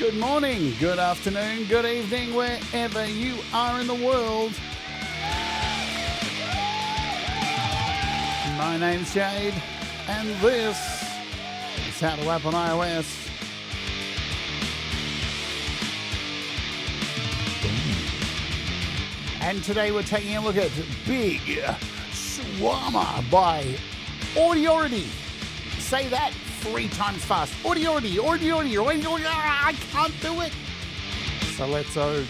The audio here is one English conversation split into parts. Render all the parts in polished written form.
Good morning, good afternoon, good evening, wherever you are in the world. My name's Jade, and this is How to App on iOS. And today we're taking a look at Big Swarma by Audiority. Say that 3 times fast. Audiority, Audiority, I can't do it. So let's urge.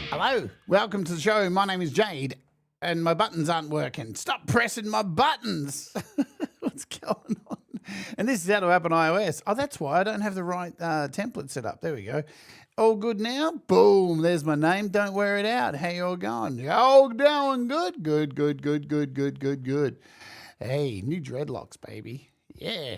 Hello, welcome to the show. My name is Jade, and my buttons aren't working. Stop pressing my buttons. What's going on? And this is How to App on iOS. Oh, that's why I don't have the right template set up. There we go. All good now? Boom, there's my name. Don't wear it out. How you all going? All going good? Good. Hey, new dreadlocks, baby. Yeah.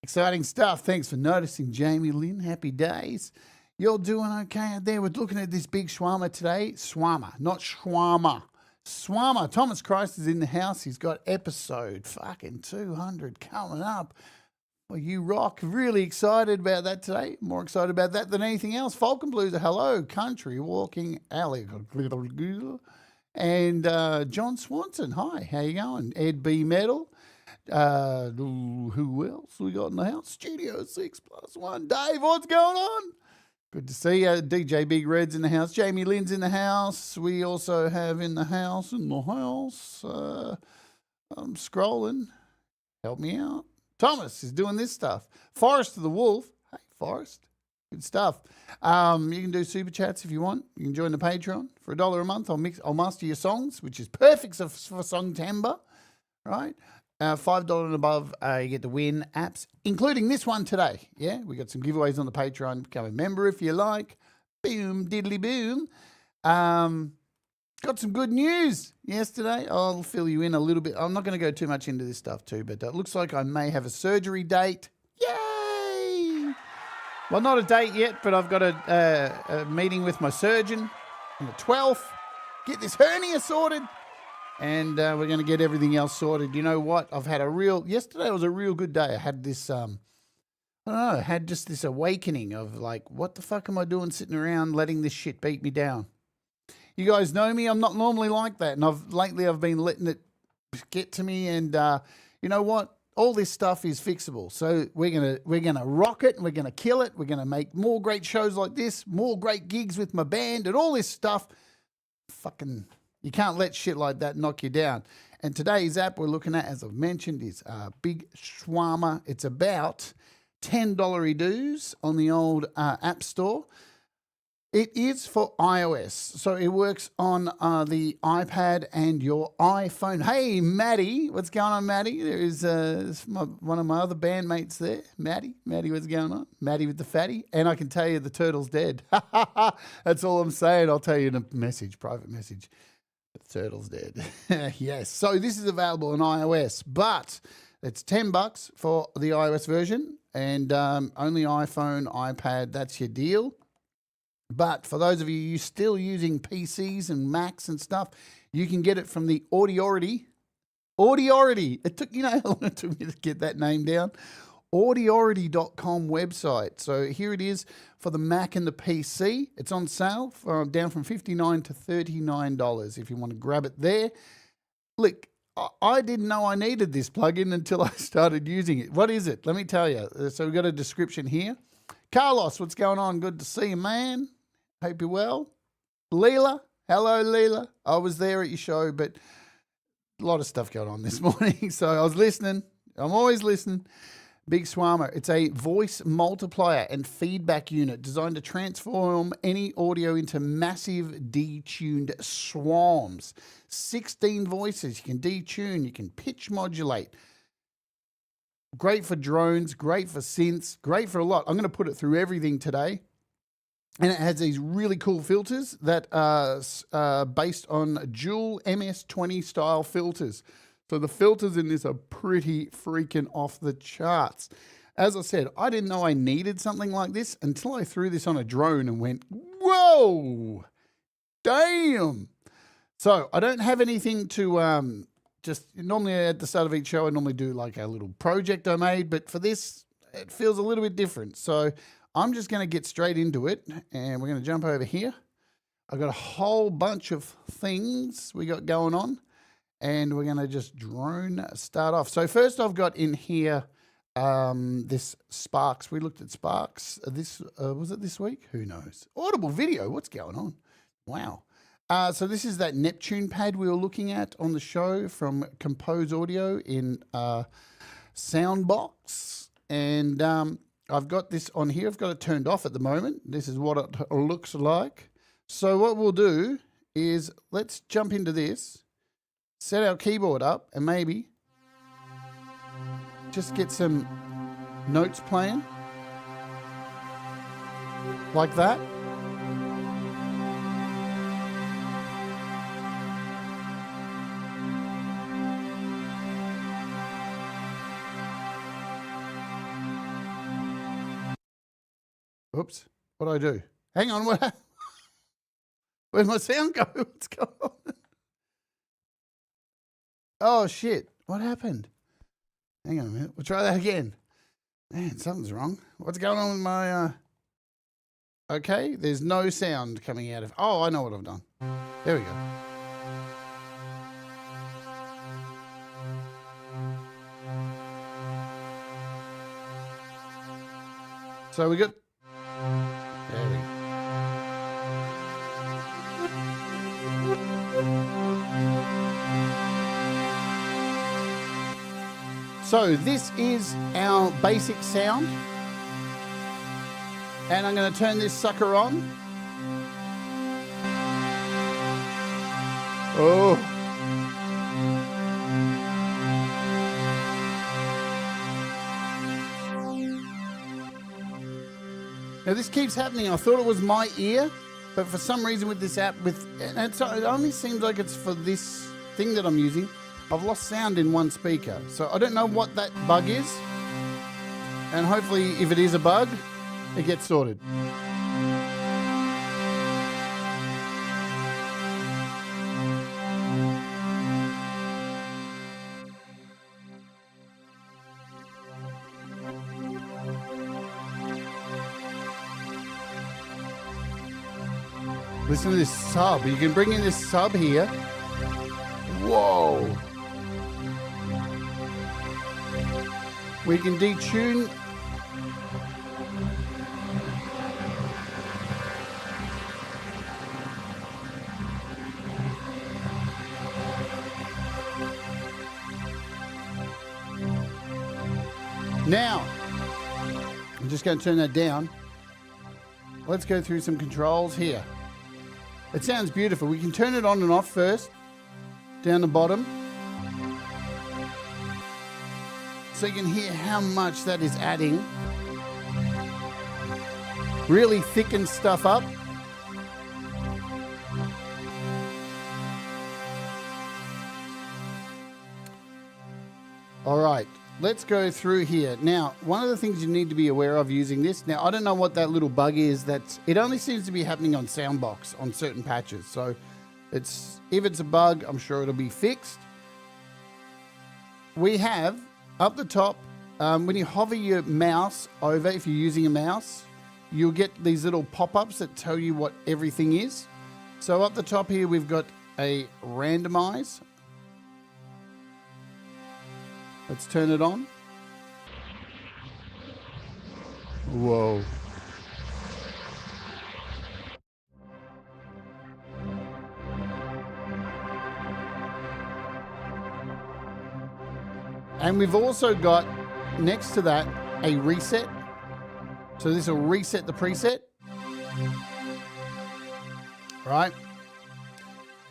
Exciting stuff. Thanks for noticing, Jamie Lynn. Happy days. You're doing okay out there? We're looking at this Big Swarma today. Swarma, not shawarma. Swarma. Thomas Christ is in the house. He's got episode fucking 200 coming up. Well, you rock. Really excited about that today. More excited about that than anything else. Falcon Blues, hello. Country Walking Alley. And John Swanson, hi. How you going? Ed B. Metal. Who else we got in the house? Studio 6+1. Dave, what's going on? Good to see you. DJ Big Red's in the house. Jamie Lynn's in the house. We also have in the house. I'm scrolling. Help me out. Thomas is doing this stuff. Forrest of the Wolf. Hey, Forrest. Good stuff. You can do super chats if you want. You can join the Patreon for $1 a month. I'll master your songs, which is perfect for Songtember, right? $5 and above, you get to win apps, including this one today. Yeah, we got some giveaways on the Patreon. Become a member if you like. Boom, diddly boom. Got some good news yesterday. I'll fill you in a little bit. I'm not going to go too much into this stuff too, but it looks like I may have a surgery date. Yay! Well, not a date yet, but I've got a meeting with my surgeon on the 12th. Get this hernia sorted. And we're going to get everything else sorted. You know what? Yesterday was a real good day. I had this, just this awakening of like, what the fuck am I doing sitting around letting this shit beat me down? You guys know me. I'm not normally like that. And lately I've been letting it get to me. And you know what? All this stuff is fixable. So we're gonna rock it and we're going to kill it. We're going to make more great shows like this, more great gigs with my band and all this stuff. Fucking... You can't let shit like that knock you down. And today's app we're looking at, as I've mentioned, is Big Swarma. It's about $10 dues on the old App Store. It is for iOS, so it works on the iPad and your iPhone. Hey, Maddie. What's going on, Maddie? There is one of my other bandmates there. Maddie, what's going on? Maddie with the fatty. And I can tell you the turtle's dead. That's all I'm saying. I'll tell you in a private message. The turtle's dead. Yes. So this is available on iOS, but it's $10 for the iOS version and only iPhone, iPad. That's your deal. But for those of you still using PCs and Macs and stuff, you can get it from the Audiority. It took, how long it took me to get that name down. Audiority.com website. So here it is for the Mac and the PC. It's on sale down from $59 to $39 if you want to grab it there. Look, I didn't know I needed this plugin until I started using it. What is it? Let me tell you. So we've got a description here. Carlos, what's going on? Good to see you, man. Hope you're well. Leela, hello, Leela. I was there at your show, but a lot of stuff going on this morning. So I was listening. I'm always listening. Big Swarma. It's a voice multiplier and feedback unit designed to transform any audio into massive detuned swarms. 16 voices. You can detune. You can pitch modulate. Great for drones. Great for synths. Great for a lot. I'm going to put it through everything today. And it has these really cool filters that are based on dual MS-20 style filters. So the filters in this are pretty freaking off the charts. As I said, I didn't know I needed something like this until I threw this on a drone and went, whoa, damn. So I don't have anything to just normally at the start of each show, I normally do like a little project I made, but for this, it feels a little bit different. So I'm just going to get straight into it, and we're going to jump over here. I've got a whole bunch of things we got going on, and we're going to just drone start off. So first I've got in here this Sparks. We looked at Sparks. Was it this week? Who knows? Audible video. What's going on? Wow. So this is that Neptune pad we were looking at on the show from Compose Audio in Soundbox. And I've got this on here. I've got it turned off at the moment. This is what it looks like. So what we'll do is let's jump into this, set our keyboard up, and maybe just get some notes playing like that. Oops, what do I do? Hang on, where'd my sound go? What's going on? Oh, shit, what happened? Hang on a minute, we'll try that again. Man, something's wrong. What's going on with my, Okay, there's no sound coming out of... Oh, I know what I've done. There we go. So we got... There we go. So this is our basic sound. And I'm going to turn this sucker on. Oh. Now this keeps happening. I thought it was my ear, but for some reason with this app, it only seems like it's for this thing that I'm using. I've lost sound in one speaker. So I don't know what that bug is. And hopefully if it is a bug, it gets sorted. Listen to this sub. You can bring in this sub here. Whoa. We can detune. Now, I'm just going to turn that down. Let's go through some controls here. It sounds beautiful. We can turn it on and off first, down the bottom. So you can hear how much that is adding. Really thickens stuff up. All right, let's go through here. Now, one of the things you need to be aware of using this, now I don't know what that little bug is, it only seems to be happening on Soundbox on certain patches. So if it's a bug, I'm sure it'll be fixed. We have up the top, when you hover your mouse over, if you're using a mouse, you'll get these little pop-ups that tell you what everything is. So up the top here, we've got a randomize. Let's turn it on. Whoa. And we've also got, next to that, a reset. So this will reset the preset. Right.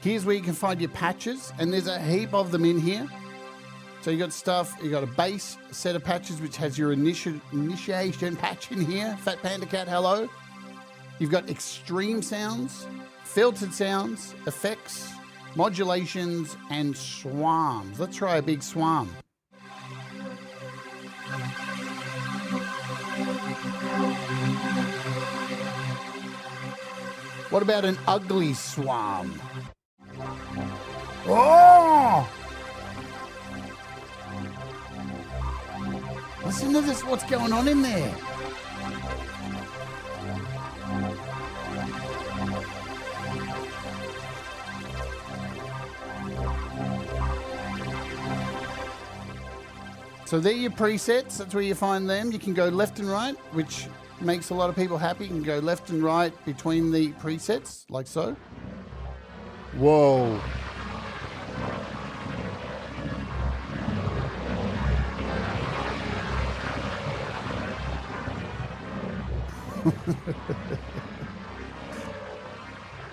Here's where you can find your patches, and there's a heap of them in here. So you got stuff, you got a base set of patches which has your initiation patch in here. Fat Panda Cat, hello. You've got extreme sounds, filtered sounds, effects, modulations, and swarms. Let's try a big swarm. What about an ugly swarm? Oh! Listen to this, what's going on in there. So they're your presets. That's where you find them. You can go left and right, which makes a lot of people happy. You can go left and right between the presets, like so. Whoa.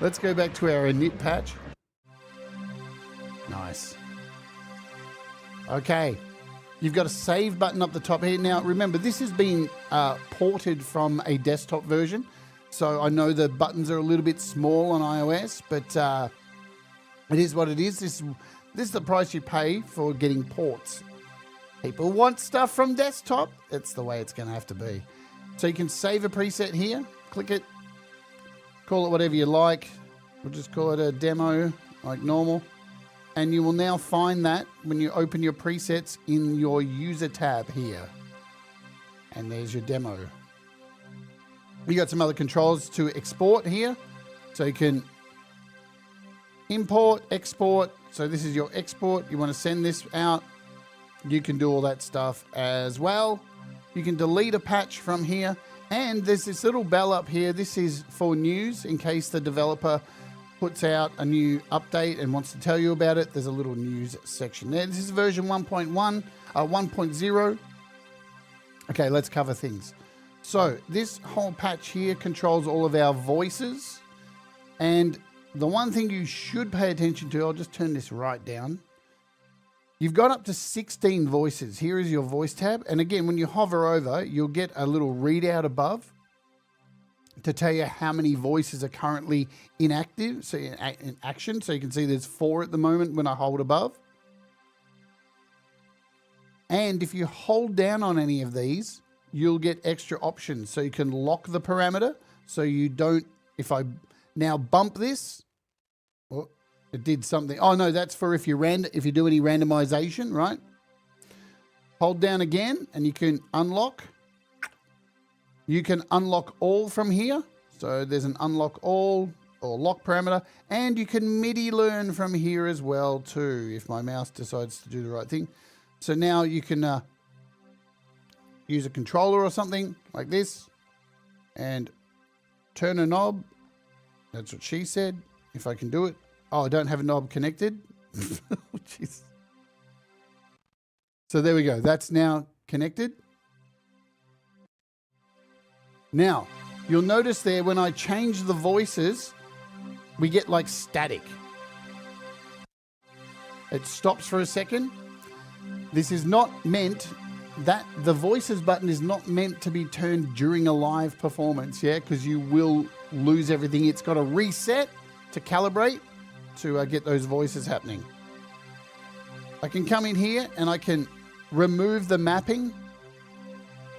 Let's go back to our init patch. Nice. Okay. You've got a save button up the top here. Now, remember, this has been ported from a desktop version. So I know the buttons are a little bit small on iOS, but it is what it is. This is the price you pay for getting ports. People want stuff from desktop. It's the way it's going to have to be. So you can save a preset here. Click it. Call it whatever you like. We'll just call it a demo, like normal. And you will now find that when you open your presets in your user tab here. And there's your demo. You got some other controls to export here. So you can import, export. So this is your export. You want to send this out. You can do all that stuff as well. You can delete a patch from here. And there's this little bell up here. This is for news in case the developer puts out a new update and wants to tell you about it. There's a little news section there. This is version 1.0. Okay, let's cover things. So this whole patch here controls all of our voices. And the one thing you should pay attention to, I'll just turn this right down. You've got up to 16 voices. Here is your voice tab. And again, when you hover over, you'll get a little readout above to tell you how many voices are currently inactive, so in action. So you can see there's 4 at the moment when I hold above. And if you hold down on any of these, you'll get extra options. So you can lock the parameter so you don't, if I now bump this, oh, it did something. Oh no, that's for if you do any randomization, right? Hold down again and you can unlock. You can unlock all from here. So there's an unlock all or lock parameter. And you can MIDI learn from here as well too, if my mouse decides to do the right thing. So now you can use a controller or something like this and turn a knob. That's what she said, if I can do it. Oh, I don't have a knob connected. Oh, jeez. So there we go. That's now connected. Now, you'll notice there when I change the voices, we get like static. It stops for a second. This is not meant, that the voices button is not meant to be turned during a live performance, yeah? Because you will lose everything. It's got to reset to calibrate to get those voices happening. I can come in here and I can remove the mapping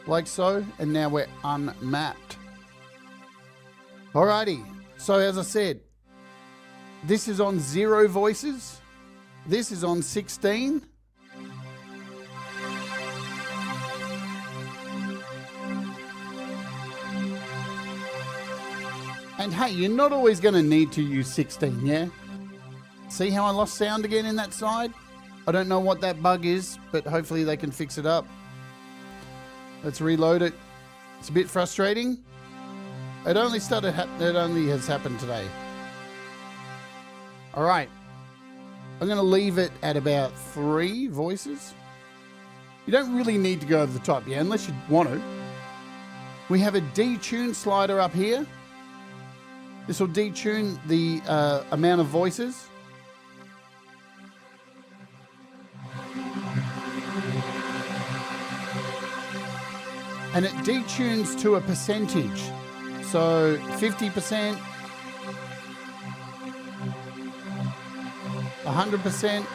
like so, and now we're unmapped. Alrighty, so as I said, this is on 0 voices. This is on 16. And hey, you're not always going to need to use 16, yeah? See how I lost sound again in that side? I don't know what that bug is, but hopefully they can fix it up. Let's reload it. It's a bit frustrating. It only has happened today. All right. I'm going to leave it at about 3 voices. You don't really need to go over the top, yeah, unless you want to. We have a detune slider up here. This will detune the amount of voices. And it detunes to a percentage. So 50%, 100%.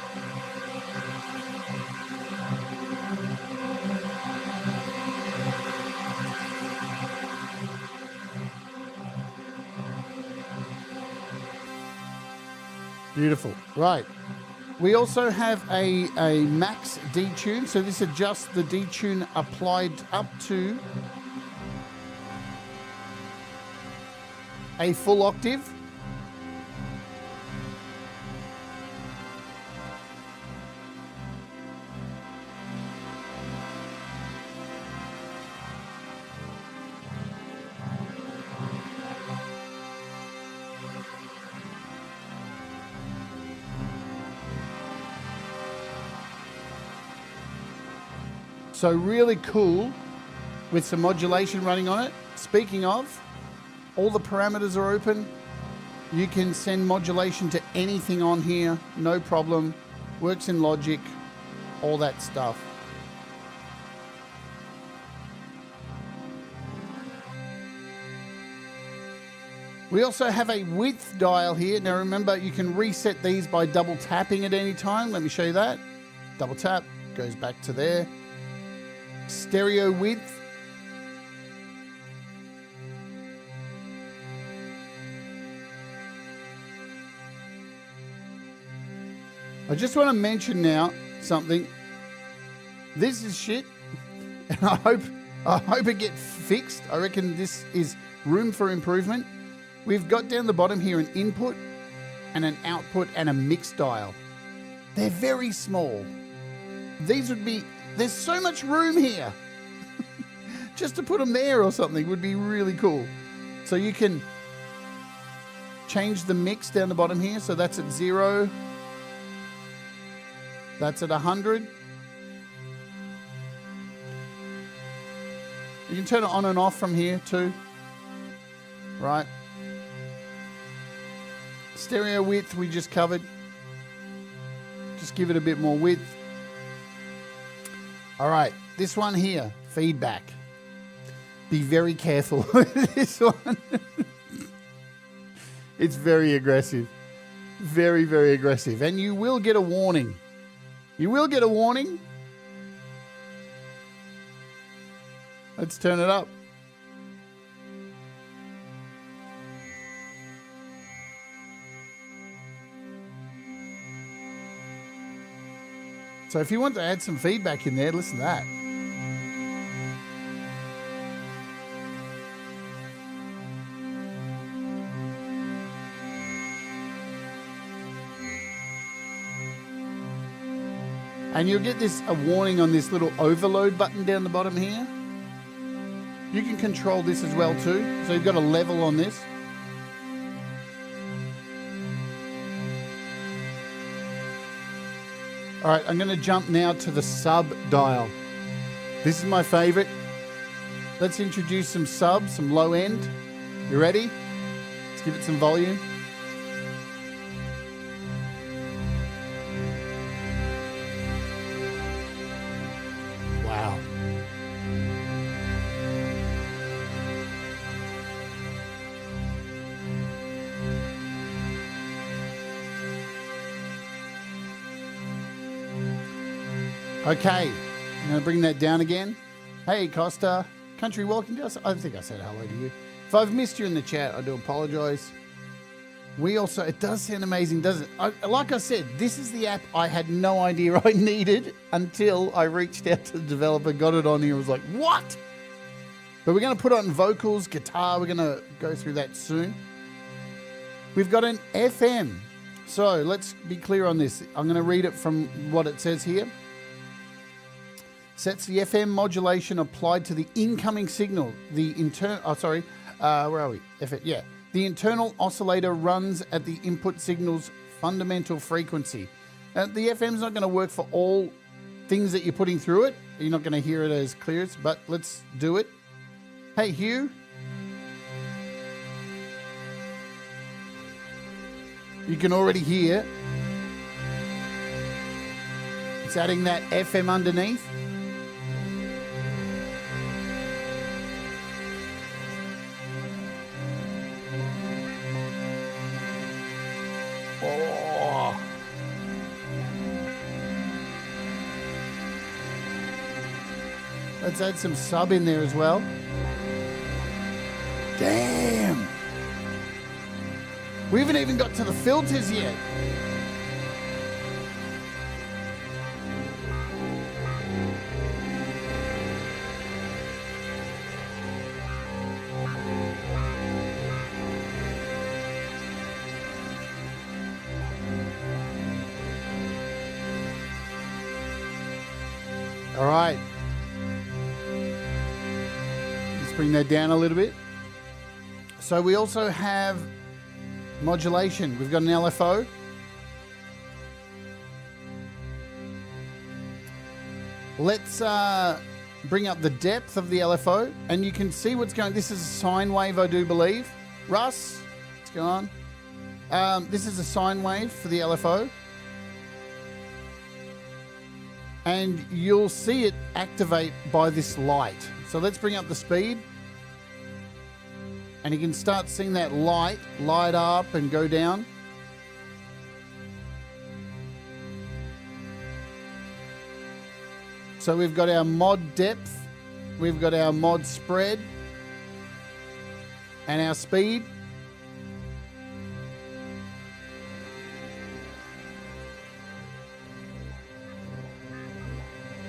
Beautiful. Right. We also have a max detune. So this adjusts the detune applied up to a full octave. So really cool with some modulation running on it. Speaking of, all the parameters are open. You can send modulation to anything on here, no problem. Works in Logic, all that stuff. We also have a width dial here. Now remember, you can reset these by double tapping at any time. Let me show you that. Double tap, goes back to there. Stereo width. I just want to mention now something. This is shit, and I hope it gets fixed. I reckon this is room for improvement. We've got down the bottom here an input and an output and a mix dial. They're very small. These would be, there's so much room here. Just to put them there or something would be really cool. So you can change the mix down the bottom here. So that's at 0. That's at 100. You can turn it on and off from here too. Right. Stereo width we just covered. Just give it a bit more width. All right, this one here, feedback. Be very careful with this one. It's very aggressive. Very, very aggressive. And you will get a warning. You will get a warning. Let's turn it up. So if you want to add some feedback in there, listen to that. And you'll get a warning on this little overload button down the bottom here. You can control this as well too. So you've got a level on this. All right, I'm going to jump now to the sub dial. This is my favorite. Let's introduce some sub, some low end. You ready? Let's give it some volume. Wow. Okay, I'm going to bring that down again. Hey, Costa. Country welcome to us. I think I said hello to you. If I've missed you in the chat, I do apologize. We also, it does sound amazing, doesn't it? Like I said, this is the app I had no idea I needed until I reached out to the developer, got it on here, and was like, what? But we're going to put on vocals, guitar. We're going to go through that soon. We've got an FM. So let's be clear on this. I'm going to read it from what it says here. Sets the FM modulation applied to the incoming signal. The where are we? Yeah. The internal oscillator runs at the input signal's fundamental frequency. The FM's not going to work for all things that you're putting through it. You're not going to hear it as clear, but let's do it. Hey, Hugh. You can already hear it's adding that FM underneath. Oh. Let's add some sub in there as well. Damn. We haven't even got to the filters yet. right. Let's bring that down a little bit. So we also have modulation. We've got an LFO. Let's bring up the depth of the LFO, and you can see what's going. This is a sine wave, I do believe. Russ, what's going on? This is a sine wave for the LFO. And you'll see it activate by this light. So let's bring up the speed. And you can start seeing that light light up and go down. So we've got our mod depth, we've got our mod spread, and our speed.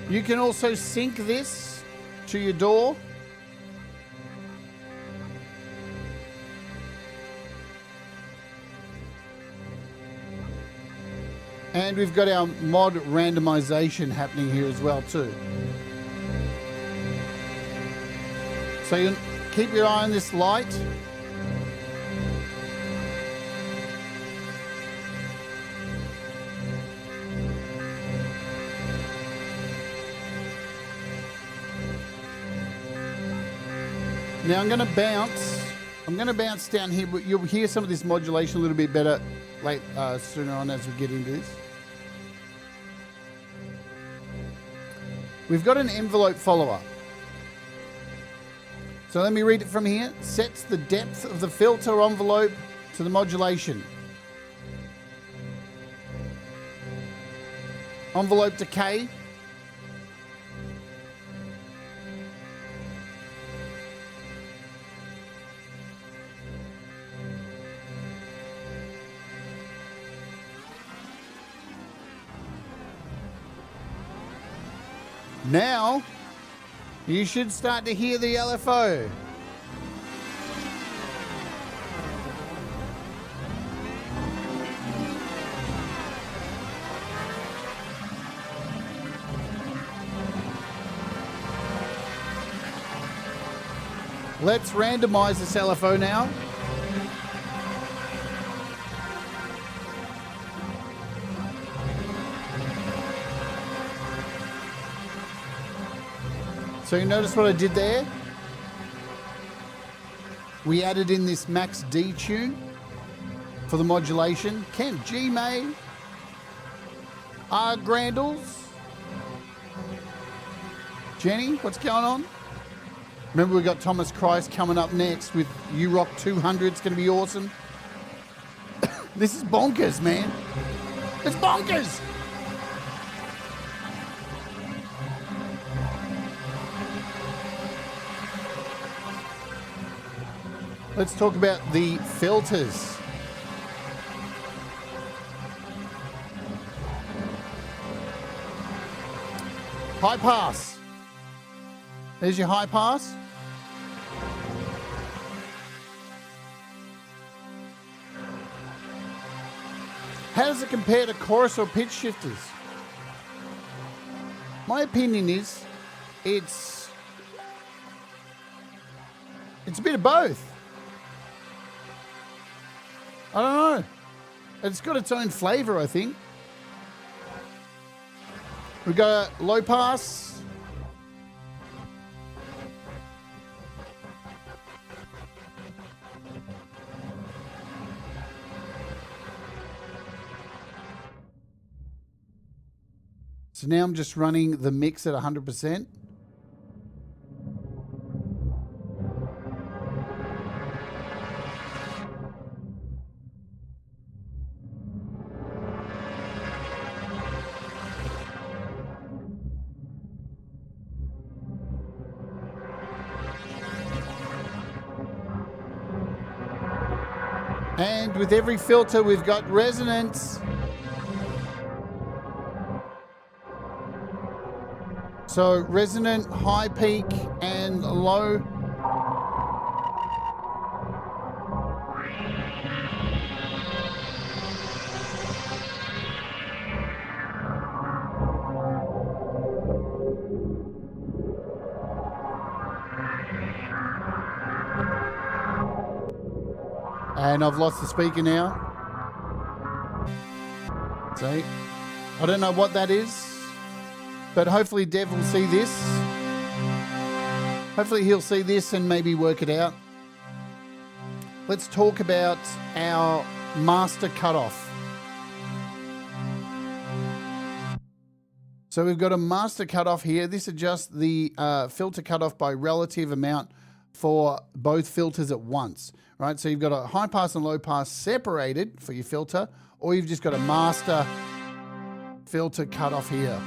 You can also sync this to your DAW. And we've got our mod randomization happening here as well too. So you keep your eye on this light. Now I'm going to bounce down here, but you'll hear some of this modulation a little bit better sooner on as we get into this. We've got an envelope follower. So let me read it from here. Sets the depth of the filter envelope to the modulation. Envelope decay. Now, you should start to hear the LFO. Let's randomize this LFO now. So you notice what I did there? We added in this max detune for the modulation. Ken, G May, R Grandles, Jenny, what's going on? Remember we got Thomas Christ coming up next with U-Rock 200. It's going to be awesome. This is bonkers, man. It's bonkers. Let's talk about the filters. High pass. There's your high pass. How does it compare to chorus or pitch shifters? My opinion is it's a bit of both. I don't know. It's got its own flavor, I think. We've got a low pass. So now I'm just running the mix at 100%. And with every filter, we've got resonance. So resonant, high peak, and low. And I've lost the speaker now. See? I don't know what that is, but hopefully Dev will see this. Hopefully he'll see this and maybe work it out. Let's talk about our master cutoff. So we've got a master cutoff here. This adjusts the filter cutoff by relative amount for both filters at once, right? So you've got a high pass and low pass separated for your filter, or you've just got a master filter cutoff here.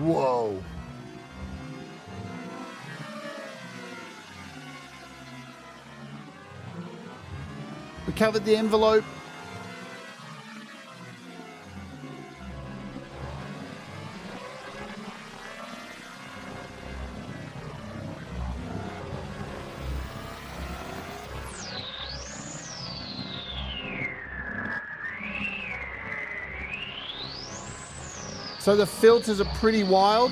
Whoa. We covered the envelope. So the filters are pretty wild.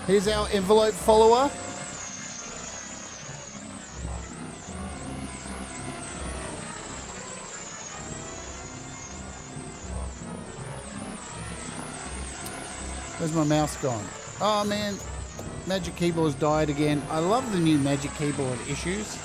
Here's our envelope follower. Where's my mouse gone? Oh man, Magic Keyboard's died again. I love the new Magic Keyboard issues.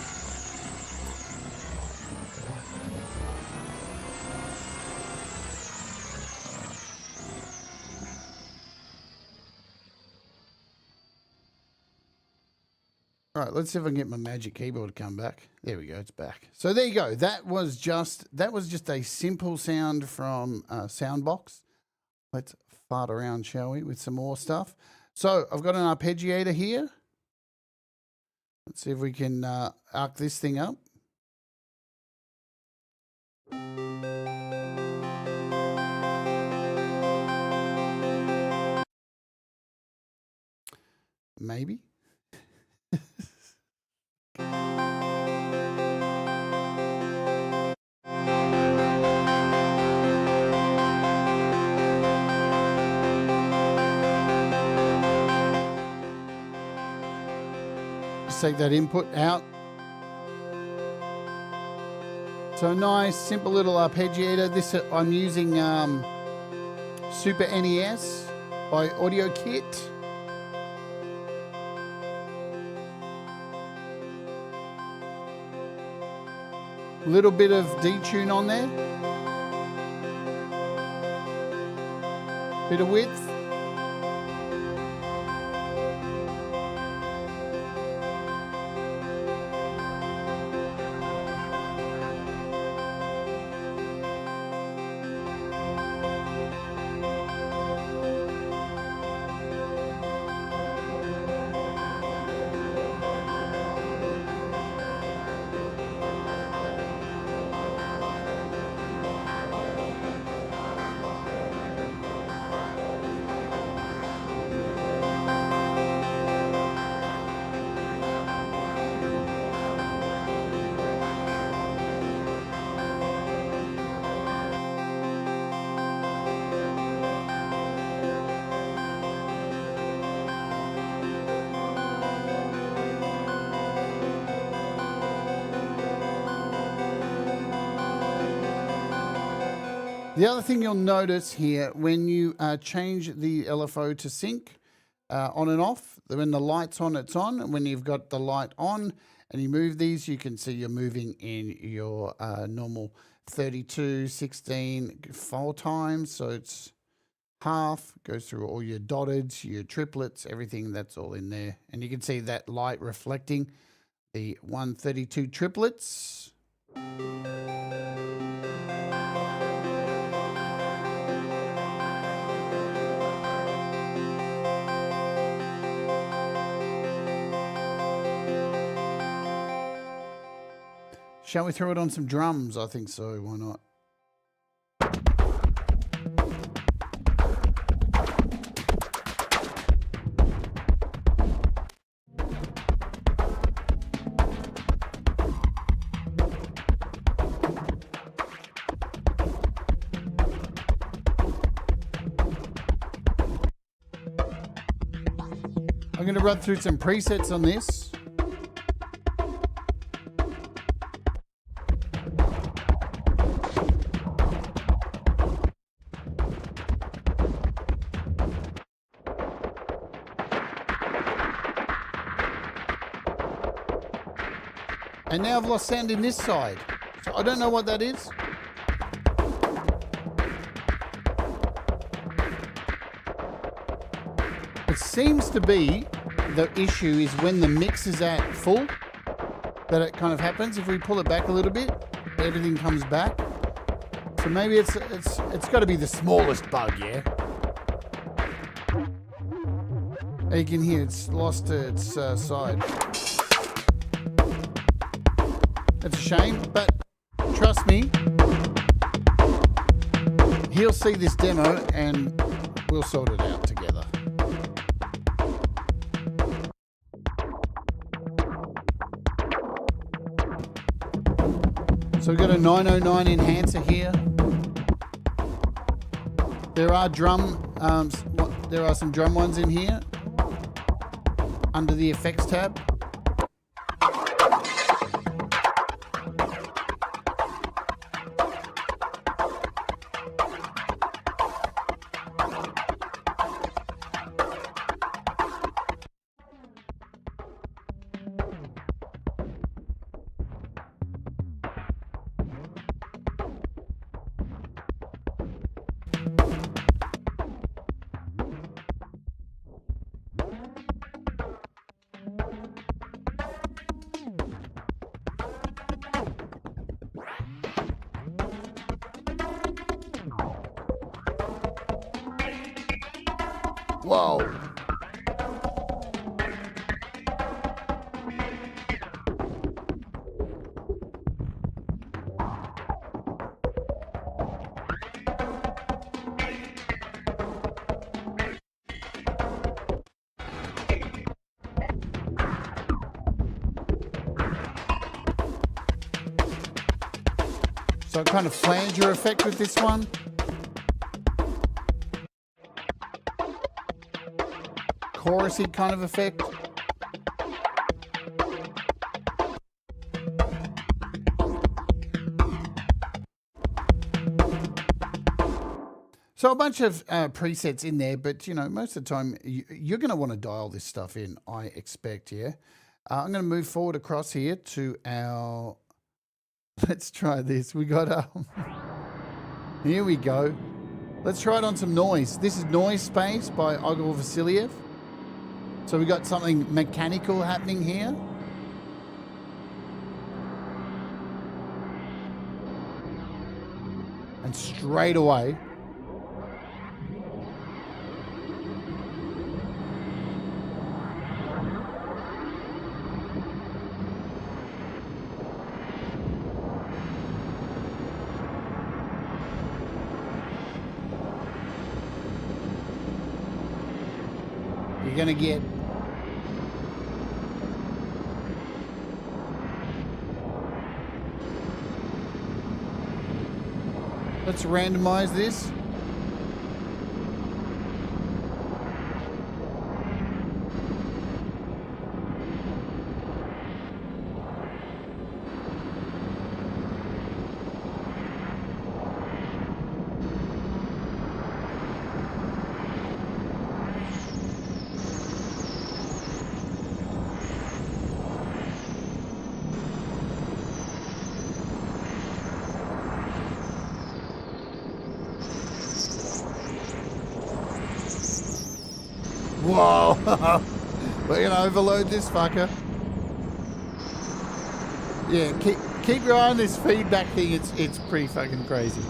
All right, let's see if I can get my Magic Keyboard to come back. There we go, it's back. So there you go. That was just a simple sound from Soundbox. Let's fart around, shall we, with some more stuff. So I've got an arpeggiator here. Let's see if we can arc this thing up. Maybe. Just take that input out. So nice, simple little arpeggiator. This I'm using Super NES by Audio Kit. Little bit of detune on there. Bit of width. The other thing you'll notice here, when you change the LFO to sync on and off, when the light's on, it's on. And when you've got the light on and you move these, you can see you're moving in your normal 32, 16, 4 times. So it's half, goes through all your dotteds, your triplets, everything that's all in there. And you can see that light reflecting the 132 triplets. Shall we throw it on some drums? I think so. Why not? going to run through some presets on this. And now I've lost sound in this side. So I don't know what that is. It seems to be the issue is when the mix is at full, that it kind of happens. If we pull it back a little bit, everything comes back. So maybe it's got to be the smallest bug, yeah? You can hear it's lost its side. It's a shame, but trust me, he'll see this demo and we'll sort it out together. So we've got a 909 enhancer here. There are some drum ones in here under the effects tab. Whoa. So kind of flanger effect with this one. Chorusy kind of effect. So a bunch of presets in there, but you know, most of the time you're going to want to dial this stuff in, I expect, yeah? I'm going to move forward across here to our, let's try this. We got, here we go. Let's try it on some noise. This is Noise Space by Igor Vasiliev. So we got something mechanical happening here. And straight away, you're going to get let's randomize this. Whoa, we're gonna overload this fucker. Yeah, keep your eye on this feedback thing. It's pretty fucking crazy.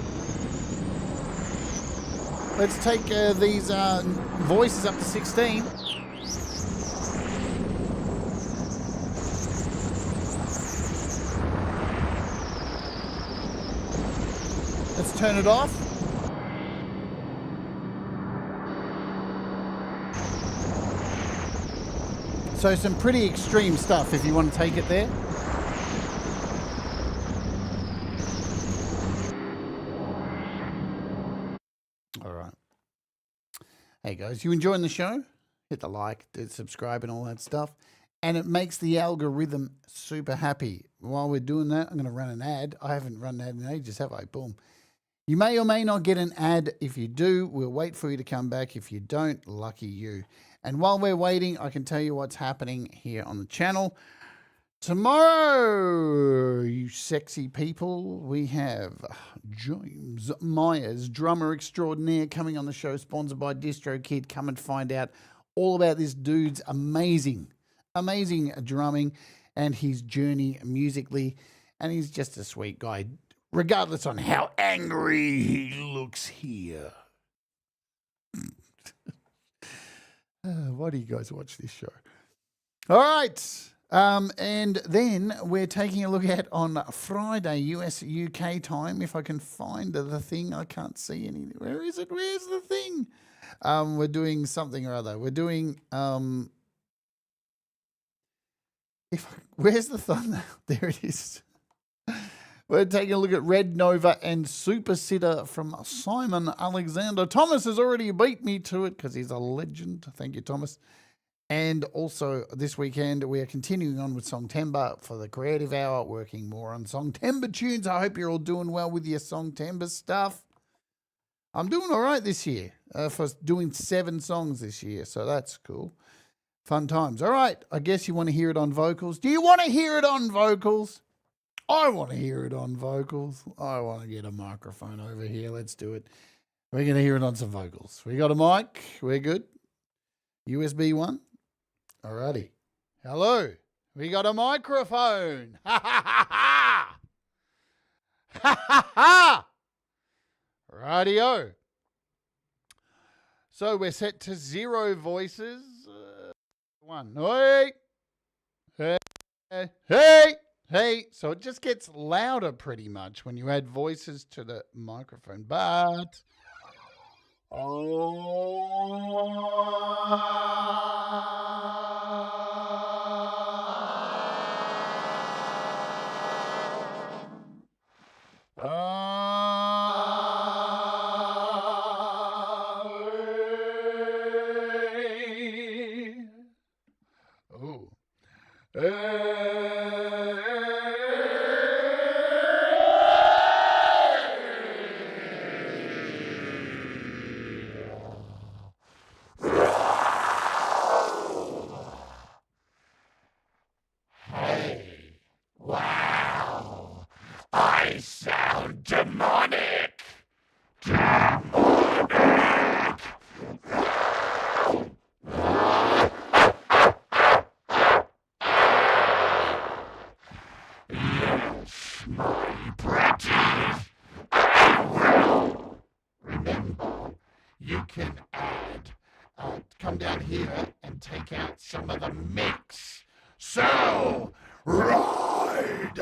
Let's take these voices up to 16. Let's turn it off. So some pretty extreme stuff if you want to take it there. All right. Hey guys, you enjoying the show? hit the like, subscribe and all that stuff. And it makes the algorithm super happy. While we're doing that, I'm going to run an ad. I haven't run an ad in ages, have I? Boom. You may or may not get an ad. If you do, we'll wait for you to come back. If you don't, lucky you. And while we're waiting, I can tell you what's happening here on the channel. Tomorrow, you sexy people, we have James Myers, drummer extraordinaire, coming on the show, sponsored by DistroKid. Come and find out all about this dude's amazing drumming and his journey musically. And he's just a sweet guy, regardless on how angry he looks here. Why do you guys watch this show? All right. And then we're taking a look at on Friday, US UK time. If I can find the thing, I can't see any. Where is it? Where's the thing? We're doing something or other. We're doing where's the thumbnail? There it is. We're taking a look at Red Nova and Super Sitter from Simon Alexander. Thomas has already beat me to it because he's a legend. Thank you, Thomas. And also this weekend, we are continuing on with Songtember for the Creative Hour, working more on Songtember tunes. I hope you're all doing well with your Songtember stuff. I'm doing all right this year for doing 7 songs this year, so that's cool. Fun times. All right, I guess you want to hear it on vocals. Do you want to hear it on vocals? I want to hear it on vocals. I want to get a microphone over here. Let's do it. We're going to hear it on some vocals. We got a mic. We're good. USB 1. Alrighty. Hello. We got a microphone. Ha ha ha ha. Ha ha ha. Rightio. So we're set to 0 voices. 1. Hey. Hey. Hey. Hey. So it just gets louder pretty much when you add voices to the microphone. But I sound demonic. Yes, my pretties. Remember, you can come down here and take out some of the mix. So, ride!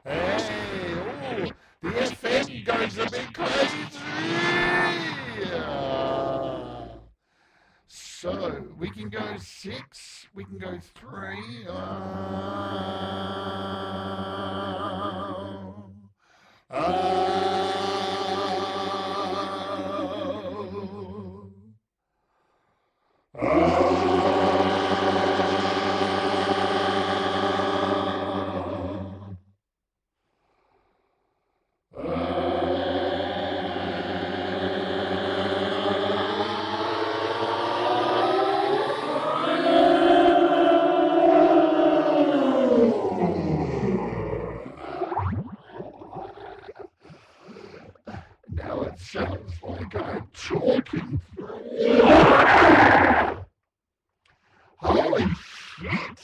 Hey, ooh, the FM goes a bit crazy. So we can go 6, we can go 3. Now it sounds like I'm talking through. Holy shit!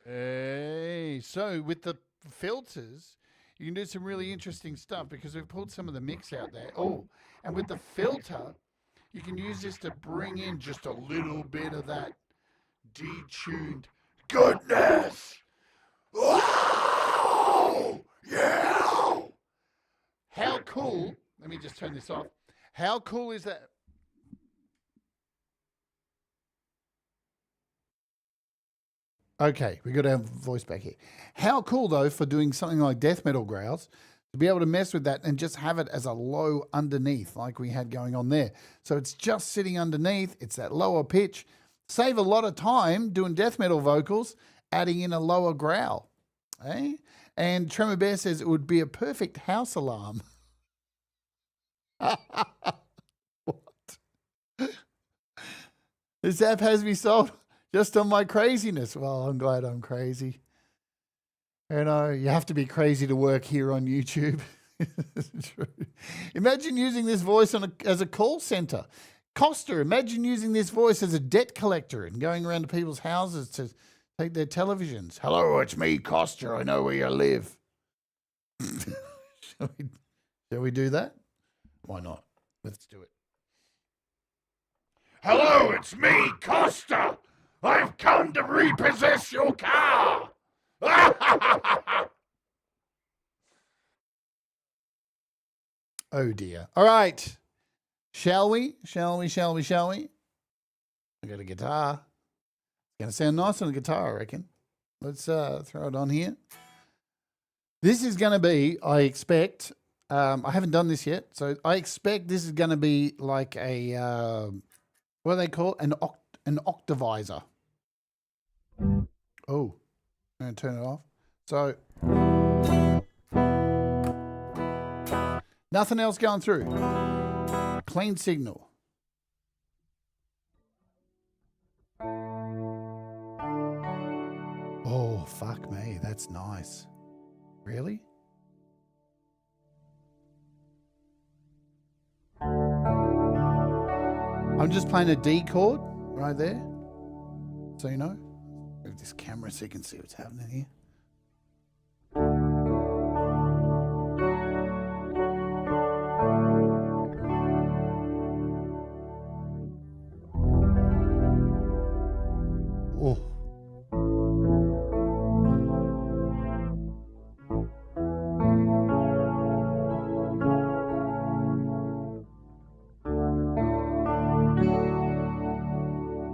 Hey, so with the filters, you can do some really interesting stuff because we've pulled some of the mix out there. Oh, and with the filter, you can use this to bring in just a little bit of that detuned goodness. Wow! Yeah! How cool, let me just turn this off. How cool is that? Okay, we got our voice back here. How cool, though, for doing something like death metal growls, to be able to mess with that and just have it as a low underneath like we had going on there. So it's just sitting underneath. It's that lower pitch. Save a lot of time doing death metal vocals, adding in a lower growl. Eh? And Tremor Bear says it would be a perfect house alarm. What? This app has me sold just on my craziness. Well, I'm glad I'm crazy. You know, you have to be crazy to work here on YouTube. True. Imagine using this voice as a call center. Costa, imagine using this voice as a debt collector and going around to people's houses to take their televisions. Hello, it's me, Costa. I know where you live. Shall we do that? Why not? Let's do it. Hello, it's me, Costa. I've come to repossess your car. Oh dear. All right. Shall we? I got a guitar. It's going to sound nice on a guitar, I reckon. Let's throw it on here. This is going to be, I expect, I haven't done this yet, so I expect this is going to be like a, what do they call it? An octavizer. Oh, I'm going to turn it off. So, nothing else going through. Clean signal. Oh, fuck me. That's nice. Really? I'm just playing a D chord right there. So you know. Move this camera so you can see what's happening here. Oh.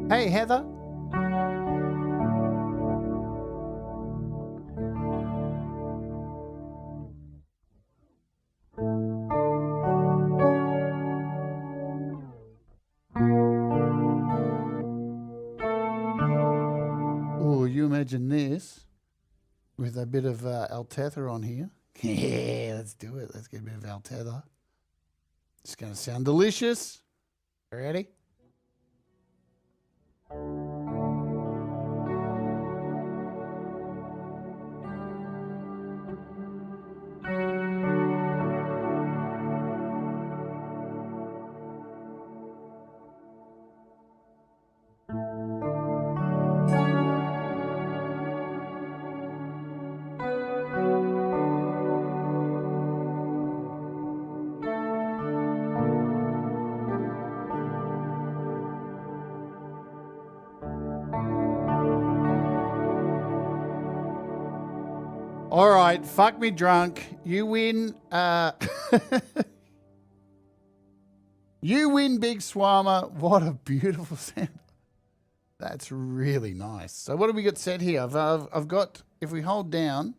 Hey, Heather. Oh, you imagine this with a bit of Altether on here. Yeah, let's do it. Let's get a bit of Altether. It's going to sound delicious. Ready? All right, fuck me drunk. You win. You win, Big Swarma. What a beautiful sound. That's really nice. So what have we got set here? I've got, if we hold down,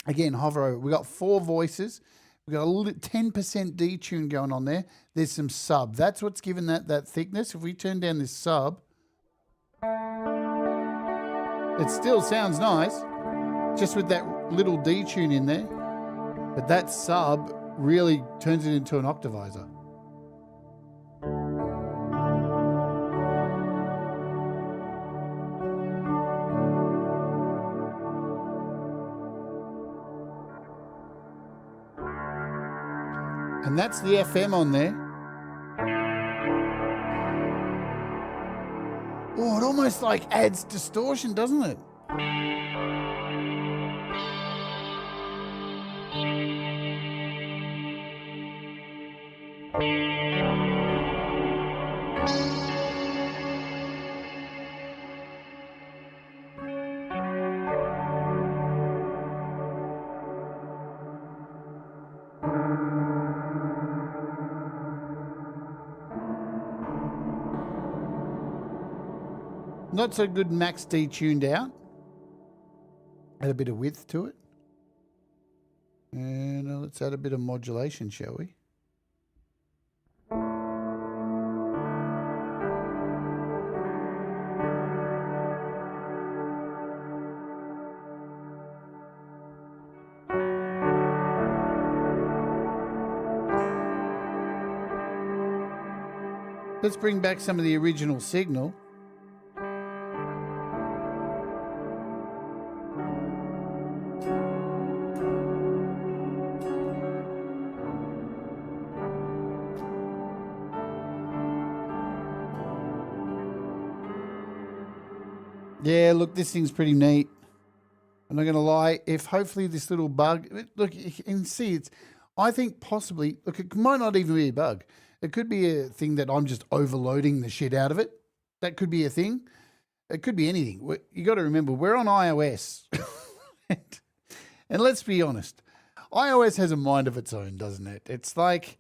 again, hover over, we've got 4 voices. We've got a 10% detune going on there. There's some sub. That's what's given that thickness. If we turn down this sub, it still sounds nice, just with that little detune in there. But that sub really turns it into an octavizer. And that's the FM on there. Oh, it almost like adds distortion, doesn't it? Not so good max detuned out. Add a bit of width to it. And let's add a bit of modulation, shall we? Let's bring back some of the original signal. Yeah, look, this thing's pretty neat. I'm not going to lie. If hopefully this little bug, look, you can see it's, I think possibly, look, it might not even be a bug. It could be a thing that I'm just overloading the shit out of it. That could be a thing. It could be anything. You got to remember, we're on iOS. And let's be honest, iOS has a mind of its own, doesn't it? It's like,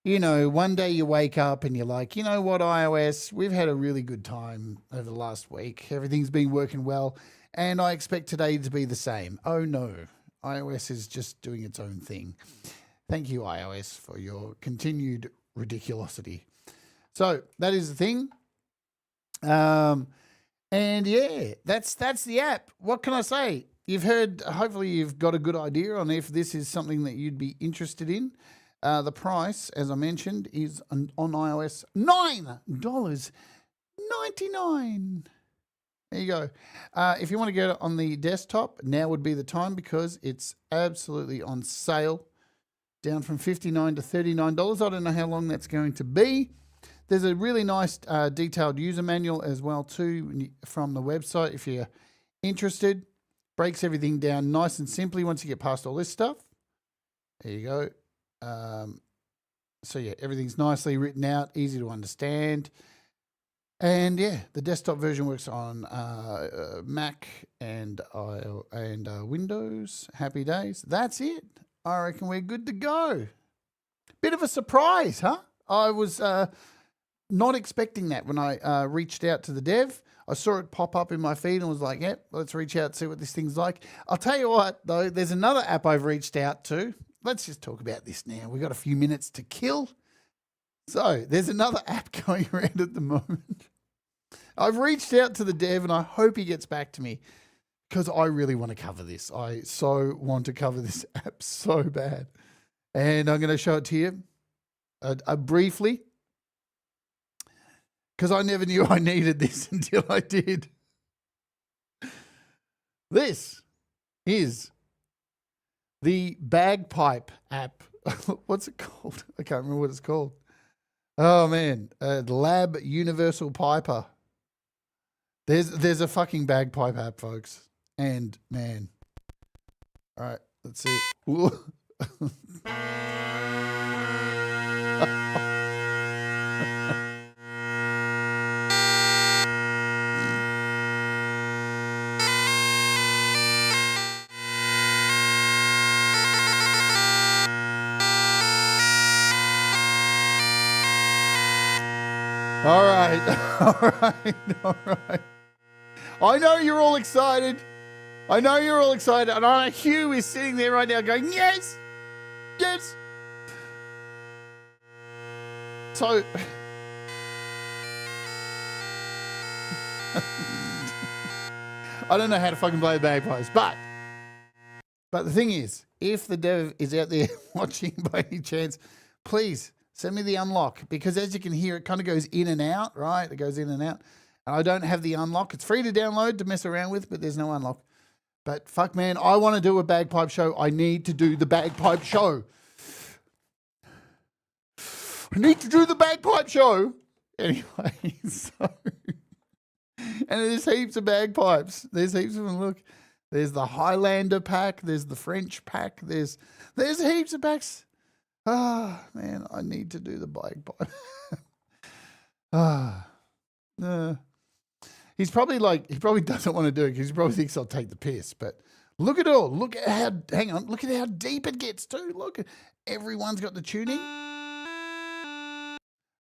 you know, one day you wake up and you're like, you know what, iOS, we've had a really good time over the last week. Everything's been working well, and I expect today to be the same. Oh no, iOS is just doing its own thing. Thank you, iOS, for your continued ridiculosity. So that is the thing. And yeah, that's the app. What can I say? You've heard, hopefully you've got a good idea on if this is something that you'd be interested in. The price, as I mentioned, is on iOS $9.99. There you go. If you want to get it on the desktop, now would be the time because it's absolutely on sale. Down from $59 to $39. I don't know how long that's going to be. There's a really nice detailed user manual as well too from the website if you're interested. Breaks everything down nice and simply once you get past all this stuff. There you go. So yeah, everything's nicely written out, easy to understand. And yeah, the desktop version works on Mac and Windows. Happy days. That's it. I reckon we're good to go. Bit of a surprise, huh? I was not expecting that when I reached out to the dev. I saw it pop up in my feed and was like, yep, let's reach out and see what this thing's like. I'll tell you what, though, there's another app I've reached out to. Let's just talk about this now. We've got a few minutes to kill. So there's another app going around at the moment. I've reached out to the dev and I hope he gets back to me because I really want to cover this. I so want to cover this app so bad. And I'm going to show it to you briefly because I never knew I needed this until I did. This is the bagpipe app. What's it called? I can't remember what it's called. Oh, man. Lab Universal Piper. There's a fucking bagpipe app, folks. And, man. All right, let's see. All right. I know you're all excited. And I know Hugh is sitting there right now going, yes. So, I don't know how to fucking play the bagpipes, but the thing is, if the dev is out there watching by any chance, please send me the unlock because as you can hear, it kind of goes in and out, right? It goes in and out. And I don't have the unlock. It's free to download to mess around with, but there's no unlock. But fuck, man, I want to do a bagpipe show. I need to do the bagpipe show. Anyway, so... And there's heaps of bagpipes. There's heaps of them. Look, there's the Highlander pack. There's the French pack. There's heaps of packs. Ah, man, I need to do the bagpipe. He probably doesn't want to do it because he probably thinks I'll take the piss. But look at all. Look at how deep it gets too. Look, everyone's got the tuning.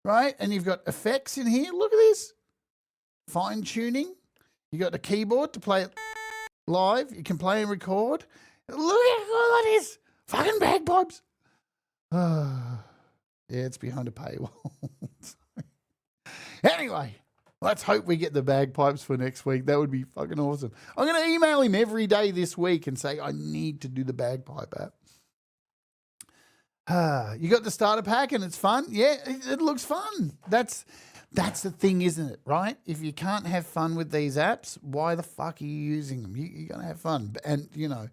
Right? And you've got effects in here. Look at this. Fine tuning. You got the keyboard to play it live. You can play and record. Look how cool that is. Fucking bagpipes. Yeah, it's behind a paywall. Anyway, let's hope we get the bagpipes for next week. That would be fucking awesome. I'm going to email him every day this week and say, I need to do the bagpipe app. You got the starter pack and it's fun? Yeah, it looks fun. That's the thing, isn't it, right? If you can't have fun with these apps, why the fuck are you using them? You're going to have fun. And, you know,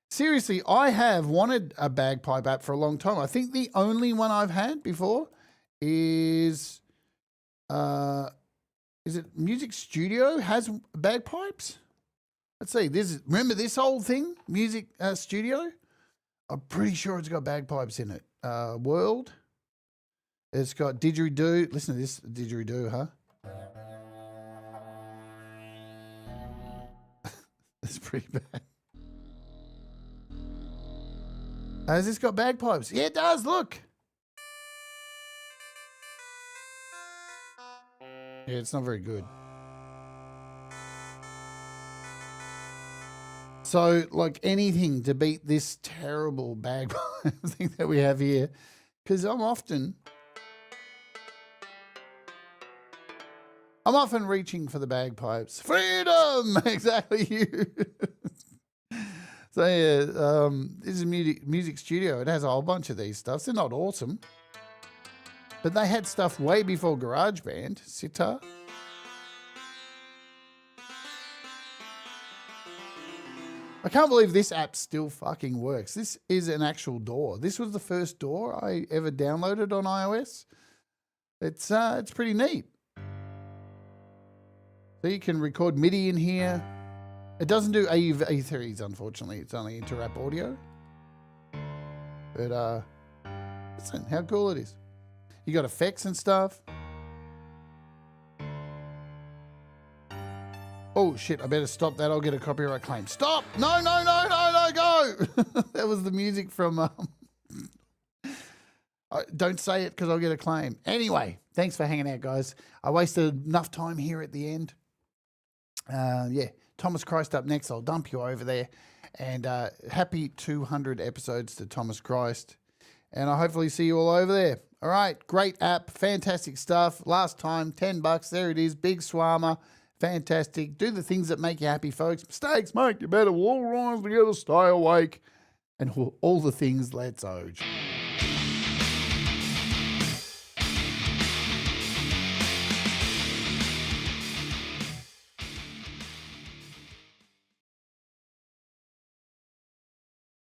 seriously, I have wanted a bagpipe app for a long time. I think the only one I've had before is it Music Studio has bagpipes? Let's see. Remember this old thing, Music Studio? I'm pretty sure it's got bagpipes in it. World. It's got didgeridoo. Listen to this didgeridoo, huh? That's pretty bad. Has this got bagpipes? Yeah, it does. Look. Yeah, it's not very good. So, like anything to beat this terrible bagpipe thing that we have here, because I'm often reaching for the bagpipes. Freedom! Exactly you. So, yeah, this is music Studio. It has a whole bunch of these stuffs. They're not awesome. But they had stuff way before GarageBand. Sitar. I can't believe this app still fucking works. This is an actual DAW. This was the first DAW I ever downloaded on iOS. It's pretty neat. So you can record MIDI in here. It doesn't do AV3s, unfortunately. It's only inter-app audio. But listen, how cool it is. You got effects and stuff. Oh, shit, I better stop that. I'll get a copyright claim. Stop! No, go! That was the music from... don't say it because I'll get a claim. Anyway, thanks for hanging out, guys. I wasted enough time here at the end. Yeah, Thomas Christ up next. I'll dump you over there. And happy 200 episodes to Thomas Christ. And I'll hopefully see you all over there. All right, great app, fantastic stuff. Last time, $10. There it is, Big Swarma. Fantastic. Do the things that make you happy, folks. Mistakes make you better. All rise together, stay awake. And all the things, let's oge.